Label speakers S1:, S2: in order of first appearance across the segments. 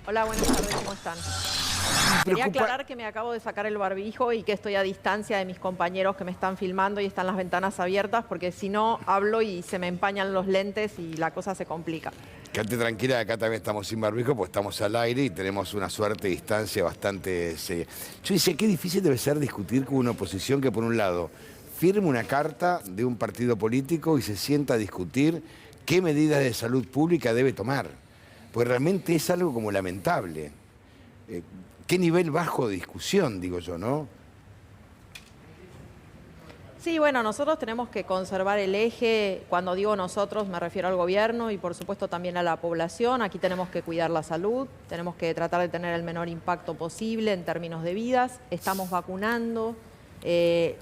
S1: Hola, buenas tardes, ¿cómo están? Quería aclarar que me acabo de sacar el barbijo y que estoy a distancia de mis compañeros que me están filmando y están las ventanas abiertas, porque si no hablo y se me empañan los lentes y la cosa se complica.
S2: Quédate tranquila, acá también estamos sin barbijo porque estamos al aire y tenemos una suerte de distancia bastante seria. Yo decía, qué difícil debe ser discutir con una oposición que por un lado firme una carta de un partido político y se sienta a discutir qué medidas de salud pública debe tomar. Pues realmente es algo como lamentable. Qué nivel bajo de discusión, digo yo, ¿no?
S1: Sí, bueno, nosotros tenemos que conservar el eje. Cuando digo nosotros me refiero al gobierno y por supuesto también a la población. Aquí tenemos que cuidar la salud, tenemos que tratar de tener el menor impacto posible en términos de vidas. Estamos vacunando.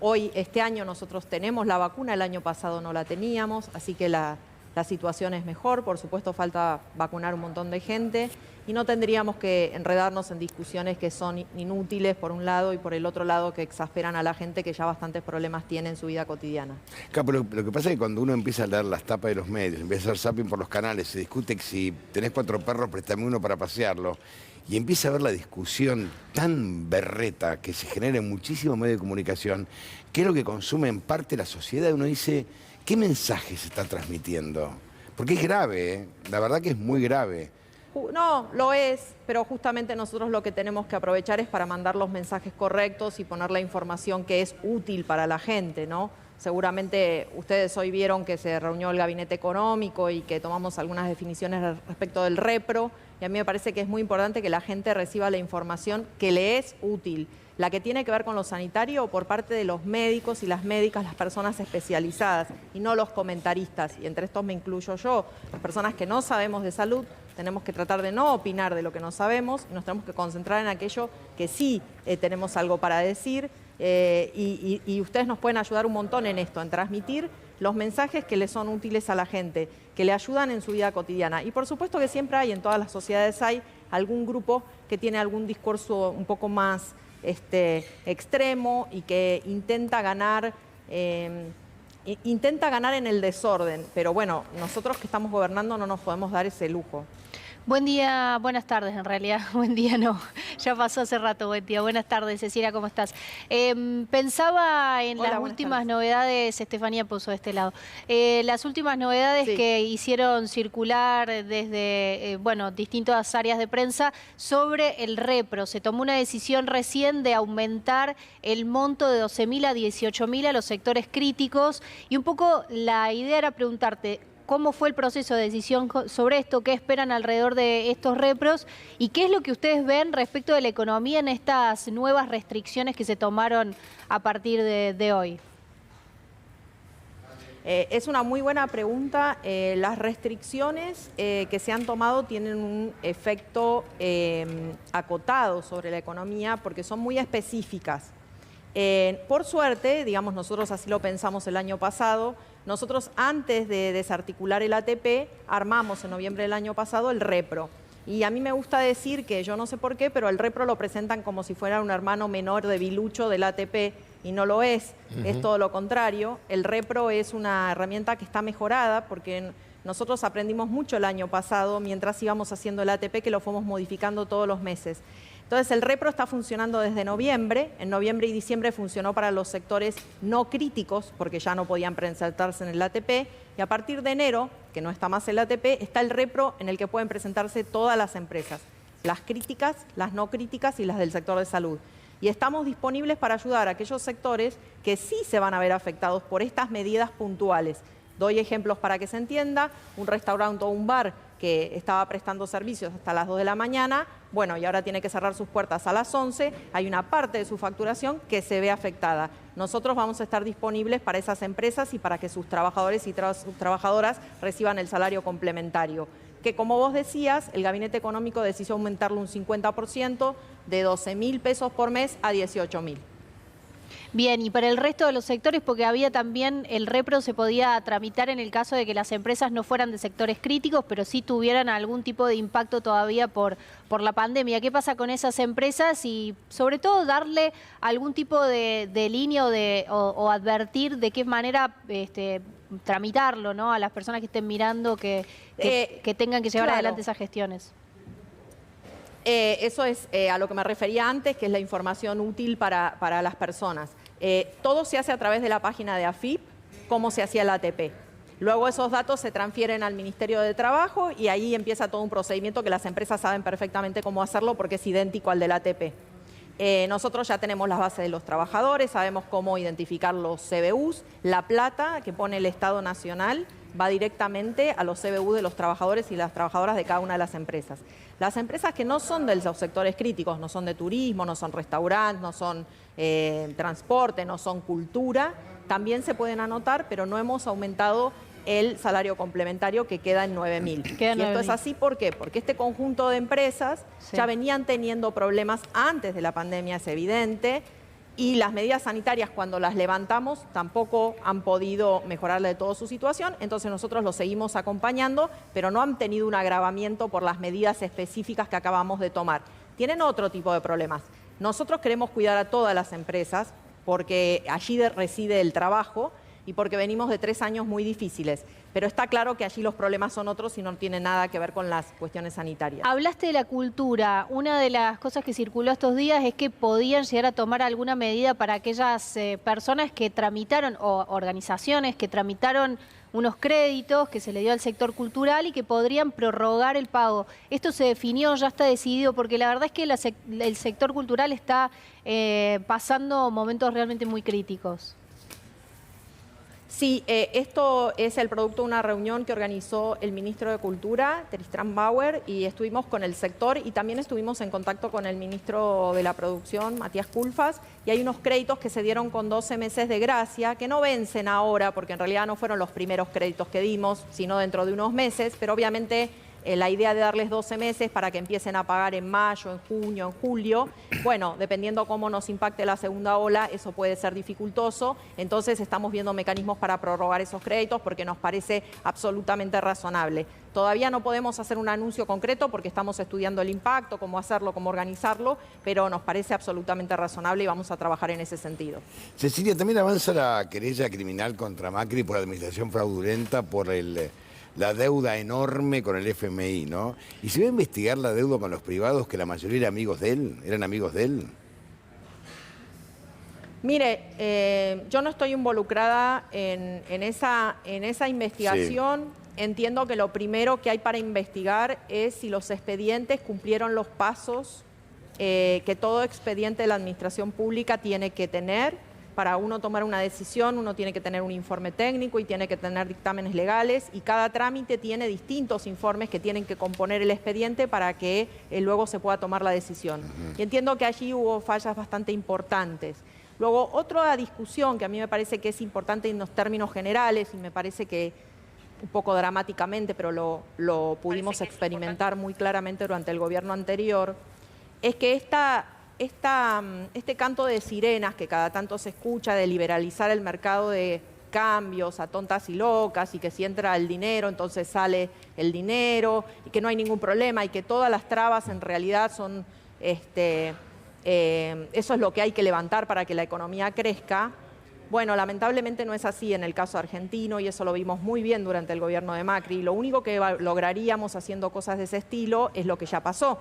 S1: Hoy, este año, nosotros tenemos la vacuna, el año pasado no la teníamos, así que la situación es mejor. Por supuesto, falta vacunar un montón de gente y no tendríamos que enredarnos en discusiones que son inútiles por un lado y por el otro lado que exasperan a la gente que ya bastantes problemas tiene en su vida cotidiana.
S2: Claro, pero lo que pasa es que cuando uno empieza a leer las tapas de los medios, empieza a hacer zapping por los canales, se discute que si tenés 4 perros, préstame uno para pasearlo, y empieza a ver la discusión tan berreta que se genera en muchísimos medios de comunicación, que es lo que consume en parte la sociedad, uno dice, ¿qué mensaje se está transmitiendo? Porque es grave, ¿eh? La verdad que es muy grave.
S1: No, lo es, pero justamente nosotros lo que tenemos que aprovechar es para mandar los mensajes correctos y poner la información que es útil para la gente, ¿no? Seguramente ustedes hoy vieron que se reunió el Gabinete Económico y que tomamos algunas definiciones respecto del repro, y a mí me parece que es muy importante que la gente reciba la información que le es útil, la que tiene que ver con lo sanitario por parte de los médicos y las médicas, las personas especializadas, y no los comentaristas, y entre estos me incluyo yo, las personas que no sabemos de salud. Tenemos que tratar de no opinar de lo que no sabemos y nos tenemos que concentrar en aquello que sí tenemos algo para decir, y ustedes nos pueden ayudar un montón en esto, en transmitir los mensajes que le son útiles a la gente, que le ayudan en su vida cotidiana. Y por supuesto que siempre hay, en todas las sociedades hay algún grupo que tiene algún discurso un poco más extremo y que intenta ganar en el desorden, pero bueno, nosotros que estamos gobernando no nos podemos dar ese lujo.
S3: Buen día, buenas tardes en realidad, buen día no, ya pasó hace rato, buen día, buenas tardes Cecilia, ¿cómo estás? Pensaba en
S1: Hola,
S3: las
S1: buenas
S3: últimas
S1: tardes.
S3: novedades, Estefanía Pozo de este lado, las últimas novedades
S1: Sí.
S3: que hicieron circular desde, bueno, distintas áreas de prensa sobre el repro. Se tomó una decisión recién de aumentar el monto de 12.000 a 18.000 a los sectores críticos y un poco la idea era preguntarte, ¿cómo fue el proceso de decisión sobre esto? ¿Qué esperan alrededor de estos repros? ¿Y qué es lo que ustedes ven respecto de la economía en estas nuevas restricciones que se tomaron a partir de hoy?
S1: Es una muy buena pregunta. Las restricciones que se han tomado tienen un efecto acotado sobre la economía porque son muy específicas. Por suerte, digamos, nosotros así lo pensamos el año pasado, nosotros antes de desarticular el ATP, armamos en noviembre del año pasado el repro. Y a mí me gusta decir que, yo no sé por qué, pero el repro lo presentan como si fuera un hermano menor de Bilucho del ATP, y no lo es, es todo lo contrario. El repro es una herramienta que está mejorada porque nosotros aprendimos mucho el año pasado mientras íbamos haciendo el ATP, que lo fuimos modificando todos los meses. Entonces el repro está funcionando desde noviembre. En noviembre y diciembre funcionó para los sectores no críticos, porque ya no podían presentarse en el ATP, y a partir de enero, que no está más el ATP, está el repro en el que pueden presentarse todas las empresas, las críticas, las no críticas y las del sector de salud. Y estamos disponibles para ayudar a aquellos sectores que sí se van a ver afectados por estas medidas puntuales. Doy ejemplos para que se entienda: un restaurante o un bar que estaba prestando servicios hasta las 2 de la mañana, bueno, y ahora tiene que cerrar sus puertas a las 11, hay una parte de su facturación que se ve afectada. Nosotros vamos a estar disponibles para esas empresas y para que sus trabajadores y sus trabajadoras reciban el salario complementario, que, como vos decías, el Gabinete Económico decidió aumentarlo un 50%, de 12.000 pesos por mes a 18.000.
S3: Bien, y para el resto de los sectores, porque había también el repro se podía tramitar en el caso de que las empresas no fueran de sectores críticos, pero sí tuvieran algún tipo de impacto todavía por la pandemia. ¿Qué pasa con esas empresas? Y sobre todo darle algún tipo de línea o advertir de qué manera tramitarlo, ¿no? A las personas que estén mirando que tengan que llevar
S1: Claro.
S3: adelante esas gestiones.
S1: Eso es a lo que me refería antes, que es la información útil para las personas. Todo se hace a través de la página de AFIP, como se hacía el ATP. Luego esos datos se transfieren al Ministerio de Trabajo y ahí empieza todo un procedimiento que las empresas saben perfectamente cómo hacerlo porque es idéntico al del ATP. Nosotros ya tenemos las bases de los trabajadores, sabemos cómo identificar los CBUs. La plata que pone el Estado Nacional va directamente a los CBU de los trabajadores y las trabajadoras de cada una de las empresas. Las empresas que no son de los sectores críticos, no son de turismo, no son restaurantes, no son transporte, no son cultura, también se pueden anotar, pero no hemos aumentado el salario complementario que queda en 9.000. Y esto es así, ¿por qué? Porque este conjunto de empresas ya venían teniendo problemas antes de la pandemia, es evidente, y las medidas sanitarias cuando las levantamos tampoco han podido mejorarle de todo su situación, entonces nosotros los seguimos acompañando, pero no han tenido un agravamiento por las medidas específicas que acabamos de tomar. Tienen otro tipo de problemas. Nosotros queremos cuidar a todas las empresas porque allí reside el trabajo y porque venimos de 3 años muy difíciles. Pero está claro que allí los problemas son otros y no tienen nada que ver con las cuestiones sanitarias.
S3: Hablaste de la cultura. Una de las cosas que circuló estos días es que podían llegar a tomar alguna medida para aquellas personas que tramitaron, o organizaciones que tramitaron unos créditos que se le dio al sector cultural y que podrían prorrogar el pago. Esto se definió, ya está decidido, porque la verdad es que el sector cultural está pasando momentos realmente muy críticos.
S1: Sí, esto es el producto de una reunión que organizó el ministro de Cultura, Tristán Bauer, y estuvimos con el sector y también estuvimos en contacto con el ministro de la Producción, Matías Culfas, y hay unos créditos que se dieron con 12 meses de gracia, que no vencen ahora, porque en realidad no fueron los primeros créditos que dimos, sino dentro de unos meses, pero obviamente la idea de darles 12 meses para que empiecen a pagar en mayo, en junio, en julio, bueno, dependiendo cómo nos impacte la segunda ola, eso puede ser dificultoso, entonces estamos viendo mecanismos para prorrogar esos créditos porque nos parece absolutamente razonable. Todavía no podemos hacer un anuncio concreto porque estamos estudiando el impacto, cómo hacerlo, cómo organizarlo, pero nos parece absolutamente razonable y vamos a trabajar en ese sentido.
S2: Cecilia, también avanza la querella criminal contra Macri por administración fraudulenta por la deuda enorme con el FMI, ¿no? ¿Y se va a investigar la deuda con los privados, que la mayoría eran amigos de él?
S1: Mire, yo no estoy involucrada en esa investigación. Sí. Entiendo que lo primero que hay para investigar es si los expedientes cumplieron los pasos que todo expediente de la administración pública tiene que tener. Para uno tomar una decisión, uno tiene que tener un informe técnico y tiene que tener dictámenes legales y cada trámite tiene distintos informes que tienen que componer el expediente para que luego se pueda tomar la decisión. Y entiendo que allí hubo fallas bastante importantes. Luego, otra discusión que a mí me parece que es importante en los términos generales y me parece que un poco dramáticamente, pero lo pudimos experimentar muy claramente durante el gobierno anterior, es que este canto de sirenas que cada tanto se escucha de liberalizar el mercado de cambios a tontas y locas y que si entra el dinero entonces sale el dinero y que no hay ningún problema y que todas las trabas en realidad son eso es lo que hay que levantar para que la economía crezca. Bueno, lamentablemente no es así en el caso argentino y eso lo vimos muy bien durante el gobierno de Macri. Lo único que lograríamos haciendo cosas de ese estilo es lo que ya pasó,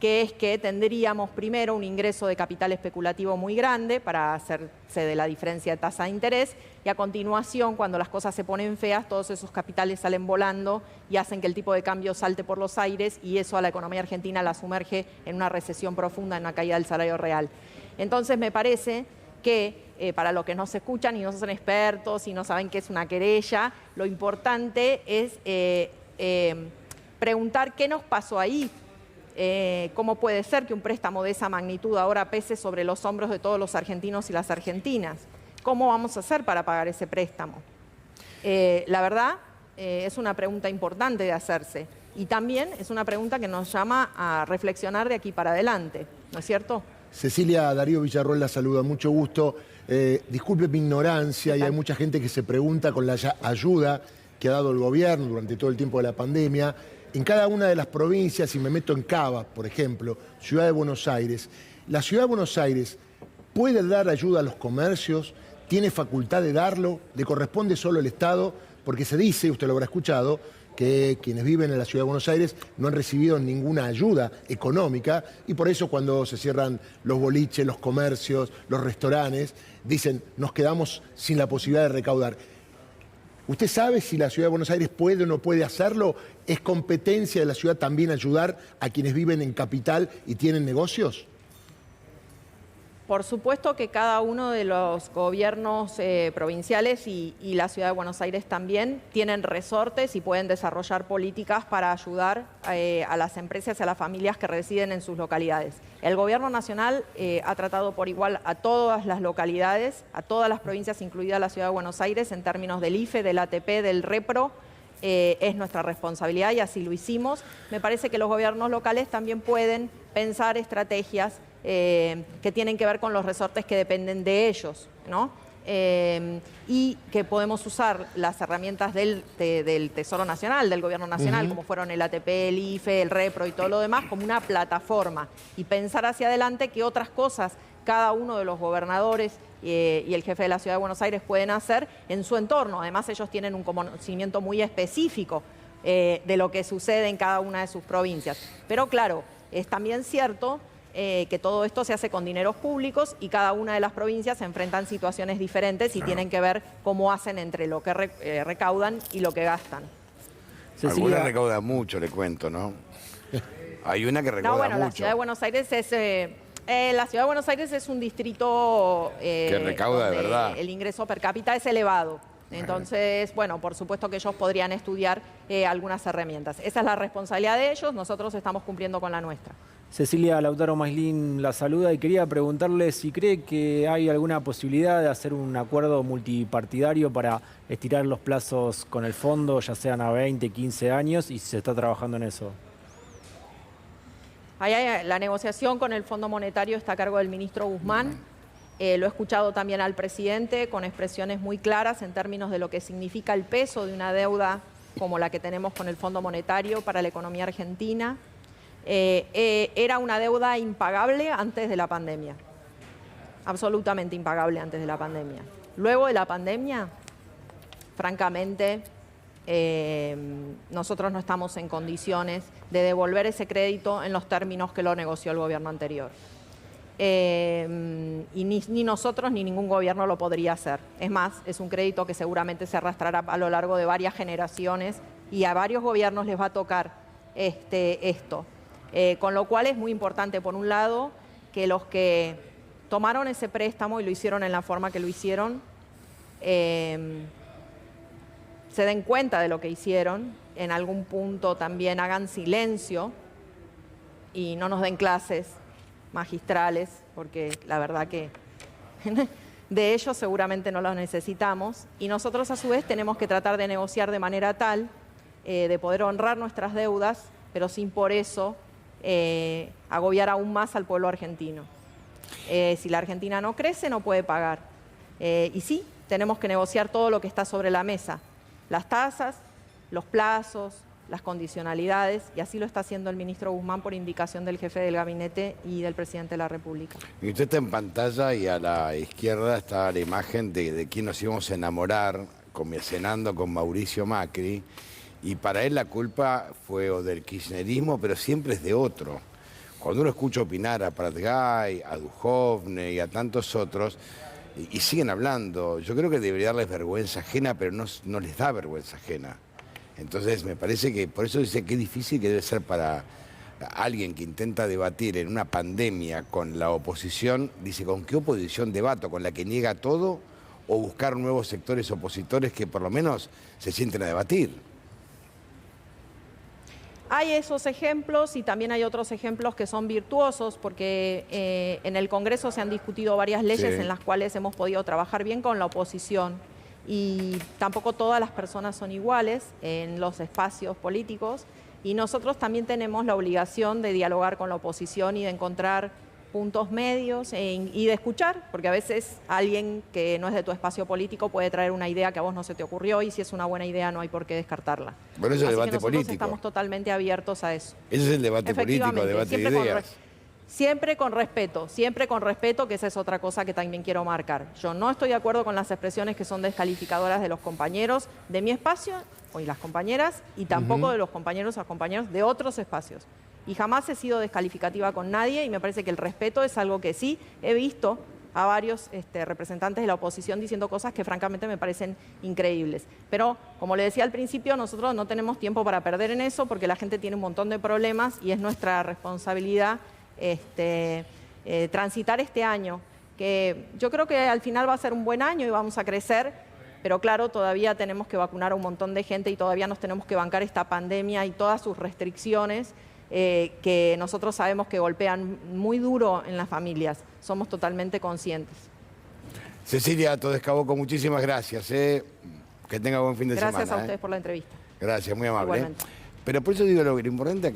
S1: que es que tendríamos primero un ingreso de capital especulativo muy grande para hacerse de la diferencia de tasa de interés y a continuación, cuando las cosas se ponen feas, todos esos capitales salen volando y hacen que el tipo de cambio salte por los aires y eso a la economía argentina la sumerge en una recesión profunda, en una caída del salario real. Entonces me parece que para los que no se escuchan y no son expertos y no saben qué es una querella, lo importante es preguntar qué nos pasó ahí. ¿Cómo puede ser que un préstamo de esa magnitud ahora pese sobre los hombros de todos los argentinos y las argentinas? ¿Cómo vamos a hacer para pagar ese préstamo? La verdad, es una pregunta importante de hacerse y también es una pregunta que nos llama a reflexionar de aquí para adelante, ¿no es cierto?
S4: Cecilia, Darío Villarroel la saluda, mucho gusto. Disculpe mi ignorancia y hay mucha gente que se pregunta con la ayuda que ha dado el gobierno durante todo el tiempo de la pandemia. En cada una de las provincias, si me meto en Cava, por ejemplo, Ciudad de Buenos Aires, ¿la Ciudad de Buenos Aires puede dar ayuda a los comercios? ¿Tiene facultad de darlo? ¿Le corresponde solo al Estado? Porque se dice, usted lo habrá escuchado, que quienes viven en la Ciudad de Buenos Aires no han recibido ninguna ayuda económica y por eso cuando se cierran los boliches, los comercios, los restaurantes, dicen nos quedamos sin la posibilidad de recaudar. ¿Usted sabe si la Ciudad de Buenos Aires puede o no puede hacerlo? ¿Es competencia de la ciudad también ayudar a quienes viven en capital y tienen negocios?
S1: Por supuesto que cada uno de los gobiernos provinciales y la Ciudad de Buenos Aires también tienen resortes y pueden desarrollar políticas para ayudar a las empresas y a las familias que residen en sus localidades. El Gobierno Nacional ha tratado por igual a todas las localidades, a todas las provincias, incluida la Ciudad de Buenos Aires, en términos del IFE, del ATP, del REPRO. Es nuestra responsabilidad y así lo hicimos. Me parece que los gobiernos locales también pueden pensar estrategias que tienen que ver con los resortes que dependen de ellos, ¿no? Y que podemos usar las herramientas del Tesoro Nacional, del Gobierno Nacional, como fueron el ATP, el IFE, el REPRO y todo lo demás, como una plataforma y pensar hacia adelante qué otras cosas cada uno de los gobernadores y el jefe de la Ciudad de Buenos Aires pueden hacer en su entorno. Además, ellos tienen un conocimiento muy específico de lo que sucede en cada una de sus provincias. Pero claro, es también cierto que todo esto se hace con dineros públicos y cada una de las provincias se enfrentan situaciones diferentes y tienen que ver cómo hacen entre lo que recaudan y lo que gastan.
S2: Algunas recaudan mucho, le cuento, ¿no? Hay una que recauda
S1: No, bueno,
S2: mucho.
S1: la Ciudad de Buenos Aires es... la Ciudad de Buenos Aires es un distrito
S2: que recauda de verdad.
S1: El ingreso per cápita es elevado. Entonces, bueno, por supuesto que ellos podrían estudiar algunas herramientas. Esa es la responsabilidad de ellos, nosotros estamos cumpliendo con la nuestra.
S5: Cecilia, Lautaro Maislin la saluda y quería preguntarle si cree que hay alguna posibilidad de hacer un acuerdo multipartidario para estirar los plazos con el fondo, ya sean a 20, 15 años, y si se está trabajando en eso.
S1: La negociación con el Fondo Monetario está a cargo del ministro Guzmán. Lo he escuchado también al presidente con expresiones muy claras en términos de lo que significa el peso de una deuda como la que tenemos con el Fondo Monetario para la economía argentina. Era una deuda impagable antes de la pandemia, absolutamente impagable antes de la pandemia. Luego de la pandemia, francamente, nosotros no estamos en condiciones de devolver ese crédito en los términos que lo negoció el gobierno anterior. Y ni nosotros ni ningún gobierno lo podría hacer. Es más, es un crédito que seguramente se arrastrará a lo largo de varias generaciones y a varios gobiernos les va a tocar esto. Con lo cual es muy importante, por un lado, que los que tomaron ese préstamo y lo hicieron en la forma que lo hicieron, se den cuenta de lo que hicieron, en algún punto también hagan silencio y no nos den clases magistrales, porque la verdad que de ellos seguramente no los necesitamos. Y nosotros a su vez tenemos que tratar de negociar de manera tal de poder honrar nuestras deudas, pero sin por eso agobiar aún más al pueblo argentino. Si la Argentina no crece, no puede pagar. Y sí, tenemos que negociar todo lo que está sobre la mesa. Las tasas, los plazos, las condicionalidades, y así lo está haciendo el ministro Guzmán por indicación del jefe del gabinete y del presidente de la República.
S2: Y usted está en pantalla y a la izquierda está la imagen de quién nos íbamos a enamorar cenando con Mauricio Macri, y para él la culpa fue o del kirchnerismo, pero siempre es de otro. Cuando uno escucha opinar a Pratgay, a Duhovne y a tantos otros, y siguen hablando, yo creo que debería darles vergüenza ajena, pero no les da vergüenza ajena. Entonces me parece que, por eso dice que difícil que debe ser para alguien que intenta debatir en una pandemia con la oposición, dice, ¿con qué oposición debato? ¿Con la que niega todo o buscar nuevos sectores opositores que por lo menos se sienten a debatir?
S1: Hay esos ejemplos y también hay otros ejemplos que son virtuosos, porque en el Congreso se han discutido varias leyes en las cuales hemos podido trabajar bien con la oposición. Y tampoco todas las personas son iguales en los espacios políticos y nosotros también tenemos la obligación de dialogar con la oposición y de encontrar puntos medios y de escuchar, porque a veces alguien que no es de tu espacio político puede traer una idea que a vos no se te ocurrió y si es una buena idea no hay por qué descartarla.
S2: Bueno, eso es el debate
S1: nosotros
S2: político.
S1: Estamos totalmente abiertos a eso.
S2: Ese es el debate político, el debate de ideas.
S1: siempre con respeto, que esa es otra cosa que también quiero marcar. Yo no estoy de acuerdo con las expresiones que son descalificadoras de los compañeros de mi espacio, y las compañeras, y tampoco de los compañeros o compañeros de otros espacios. Y jamás he sido descalificativa con nadie, y me parece que el respeto es algo que sí he visto a varios representantes de la oposición diciendo cosas que francamente me parecen increíbles. Pero, como le decía al principio, nosotros no tenemos tiempo para perder en eso porque la gente tiene un montón de problemas y es nuestra responsabilidad transitar este año, que yo creo que al final va a ser un buen año y vamos a crecer, pero claro, todavía tenemos que vacunar a un montón de gente y todavía nos tenemos que bancar esta pandemia y todas sus restricciones que nosotros sabemos que golpean muy duro en las familias. Somos totalmente conscientes.
S2: Cecilia Todescaboco, muchísimas gracias. Que tenga buen fin de semana.
S1: Gracias a ustedes por la entrevista.
S2: Gracias, muy amable.
S1: Igualmente.
S2: Pero por eso digo lo importante acá.